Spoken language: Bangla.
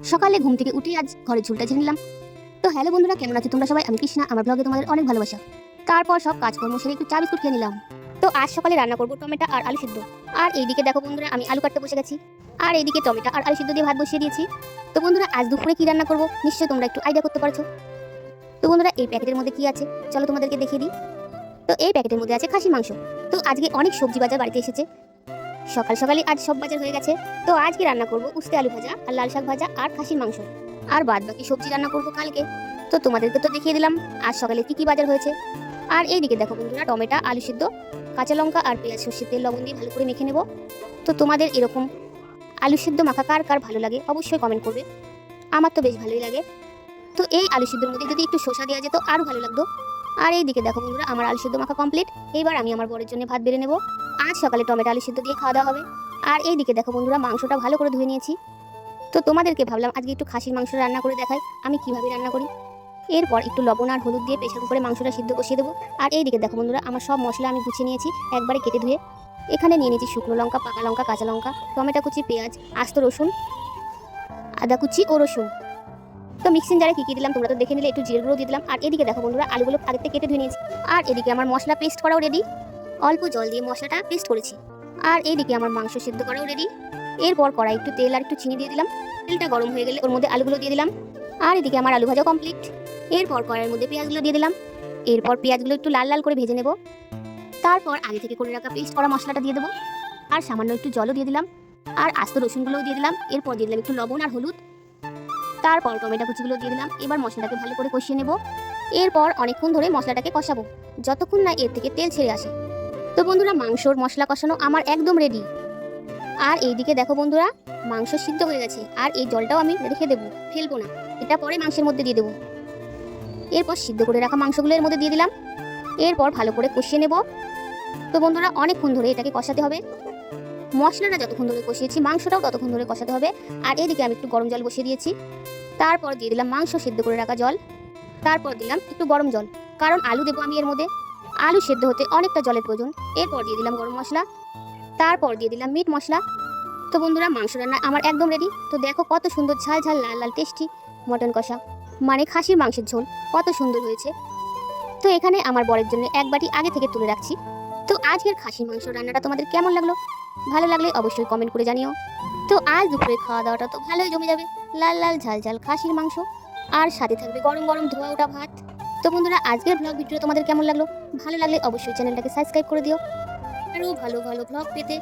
সকালে ঘুম থেকে উঠে আজ ঘরের ঝুলটা ঝেড়ে নিলাম। তো হ্যালো বন্ধুরা, কেমন আছো তোমরা সবাই? আমি কৃষ্ণা, আমার ব্লগে তোমাদের অনেক ভালোবাসা। তারপর সব কাজকর্ম সেরে একটু চা বিস্কুট খেয়ে নিলাম। তো আজ সকালে রান্না করবো টমেটো আর আলু সিদ্ধ। আর এইদিকে দেখো বন্ধুরা, আমি আলু কাটতে বসে গেছি। আর এইদিকে টমেটো আর আলু সিদ্ধ দিয়ে ভাত বসিয়ে দিয়েছি। তো বন্ধুরা, আজ দুপুরে কি রান্না করবো নিশ্চয়ই তোমরা একটু আইডিয়া করতে পারছো। তো বন্ধুরা, এই প্যাকেটের মধ্যে কি আছে চলো তোমাদেরকে দেখিয়ে দিই। তো এই প্যাকেটের মধ্যে আছে খাসির মাংস। তো আজকে অনেক সবজি বাজার বাড়িতে এসেছে, সকাল সকালে আজ সব বাজার হয়ে গেছে। তো আজকে রান্না করবো উস্তে আলু ভাজা আর লাল শাক ভাজা আর খাসির মাংস, আর বাদ বাকি সবজি রান্না করবো কালকে। তো তোমাদেরকে তো দেখিয়ে দিলাম আজ সকালে কি কি বাজার হয়েছে। আর এইদিকে দেখো বন্ধুরা, টমেটো আলু সিদ্ধ, কাঁচা লঙ্কা আর পেঁয়াজ সর্ষের তেল লবণ দিয়ে ভালো করে মেখে নেব। তো তোমাদের এরকম আলু সিদ্ধ মাখা কার কার ভালো লাগে অবশ্যই কমেন্ট করবে, আমার তো বেশ ভালোই লাগে। তো এই আলু সিদ্ধর মধ্যে যদি একটু শসা দেওয়া যেত আরও ভালো লাগতো। আর এইদিকে দেখো বন্ধুরা, আমার আলু সিদ্ধ মাখা কমপ্লিট। এইবার আমি আমার বরের জন্য ভাত বেড়ে নেব। আজ সকালে টমেটো আলু সিদ্ধ দিয়ে খাওয়া দাওয়া হবে। আর এইদিকে দেখো বন্ধুরা, মাংসটা ভালো করে ধুয়ে নিয়েছি। তো তোমাদেরকে ভাবলাম আজকে একটু খাসির মাংস রান্না করে দেখাই আমি কিভাবে রান্না করি। এরপর একটু লবণ আর হলুদ দিয়ে প্রেসার কুকারে মাংসটা সিদ্ধ কষিয়ে দেবো। আর এইদিকে দেখো বন্ধুরা, আমার সব মশলা আমি গুছিয়ে নিয়েছি একবারে কেটে ধুয়ে। এখানে নিয়ে নিয়েছি শুকনো লঙ্কা, পাকা লঙ্কা, কাঁচা লঙ্কা, টমেটো কুচি, পেঁয়াজ, আস্ত রসুন, আদা কুচি ও রসুন। তো মিক্সিং জারে কি দিলাম তোমরা তো দেখে নিলে, একটু জিরে গুঁড়ো দিয়ে দিলাম। আর এদিকে দেখো বন্ধুরা, আলুগুলো আগে থেকে কেটে ধুয়ে নিয়েছি। আর এদিকে আমার মশলা পেস্ট করাও রেডি, অল্প জল দিয়ে মশলাটা পেস্ট করেছি। আর এইদিকে আমার মাংস সিদ্ধ করাও রেডি। এরপর কড়াই একটু তেল আর একটু চিনি দিয়ে দিলাম। তেলটা গরম হয়ে গেলে ওর মধ্যে আলুগুলো দিয়ে দিলাম। আর এদিকে আমার আলু ভাজা কমপ্লিট। এরপর কড়াইয়ের মধ্যে পেঁয়াজগুলো দিয়ে দিলাম। এরপর পেঁয়াজগুলো একটু লাল লাল করে ভেজে নেব। তারপর আগে থেকে করে রাখা পেস্ট করা মশলাটা দিয়ে দেবো। আর সামান্য একটু জলও দিয়ে দিলাম। আর আস্ত রসুনগুলোও দিয়ে দিলাম। এরপর দিয়ে দিলাম একটু লবণ আর হলুদ। তারপর টমেটো কুচিগুলো দিয়ে দিলাম। এবার মশলাটাকে ভালো করে কষিয়ে নেব। এরপর অনেকক্ষণ ধরে মশলাটাকে কষাবো, যতক্ষণ না এর থেকে তেল ছেড়ে আসে। তো বন্ধুরা, মাংসর মশলা কষানো আমার একদম রেডি। আর এইদিকে দেখো বন্ধুরা, মাংস সিদ্ধ হয়ে গেছে। আর এই জলটাও আমি রেখে দেবো, ফেলবো না, এটা পরে মাংসের মধ্যে দিয়ে দেবো। এরপর সিদ্ধ করে রাখা মাংসগুলো এর মধ্যে দিয়ে দিলাম। এরপর ভালো করে কষিয়ে নেব। তো বন্ধুরা, অনেকক্ষণ ধরে এটাকে কষাতে হবে। মশলাটা যতক্ষণ ধরে কষিয়েছি মাংসটাও ততক্ষণ ধরে কষাতে হবে। আর এদিকে আমি একটু গরম জল বসিয়ে দিয়েছি। তারপর দিয়ে দিলাম মাংস সিদ্ধ করে রাখা জল। তারপর দিলাম একটু গরম জল, কারণ আলু দেবো আমি এর মধ্যে, আলু সেদ্ধ হতে অনেকটা জলের প্রয়োজন। এরপর দিয়ে দিলাম গরম মশলা। তারপর দিয়ে দিলাম মিট মশলা। তো বন্ধুরা, মাংস রান্না আমার একদম রেডি। তো দেখো কত সুন্দর ঝাল ঝাল লাল লাল টেস্টি মটন কষা, মানে খাসির মাংসের ঝোল, কত সুন্দর হয়েছে। তো এখানে আমার বরের জন্য এক বাটি আগে থেকে তুলে রাখছি। তো আজকের খাসির মাংস রান্নাটা তোমাদের কেমন লাগলো? ভালো লাগলে অবশ্যই কমেন্ট করে জানিও। তো আজ দুপুরে খাওয়া দাওয়াটা তো ভালোই জমে যাবে, লাল লাল ঝাল ঝাল খাসির মাংস, আর সাথে থাকবে গরম গরম ধোয়া ওঠা ভাত। তো বন্ধুরা, আজকের ব্লগ ভিডিও তোমাদের কেমন লাগলো? ভালো লাগলে অবশ্যই চ্যানেলটাকে সাবস্ক্রাইব করে দিও। আরও ভালো ভালো ব্লগ পেতে